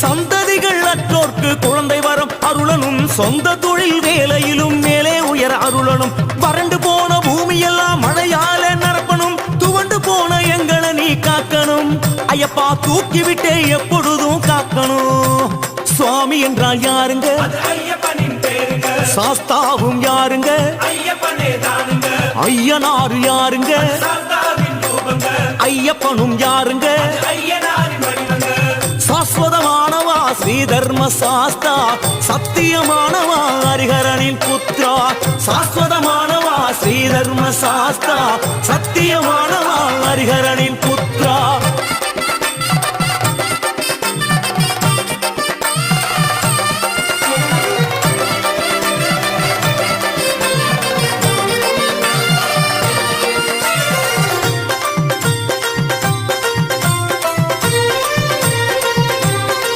சந்ததிகள் அற்றோர்க்கு குழந்தை வரம் அருளனும் சொந்த தொழில் வேலையிலும் மேலே உயர அருளனும் வறண்டு போன பூமியெல்லாம் மழையால நிரப்பனும் துவண்டு போன எங்களை நீ காக்கணும் ஐயப்பா தூக்கிவிட்டே எப்பொழுதும் காக்கணும் சுவாமி என்றால் யாருங்க சாஸ்தாவும் யாருங்க ஐயனாரு யாருங்க ஐயப்பனும் யாருங்க சாஸ்வதமானவா ஸ்ரீ தர்ம சாஸ்தா சத்தியமானவா ஹரிஹரனின் புத்ரா சாஸ்வதமானவா ஸ்ரீ தர்ம சாஸ்தா சத்தியமானவா ஹரிஹரனின் புத்ரா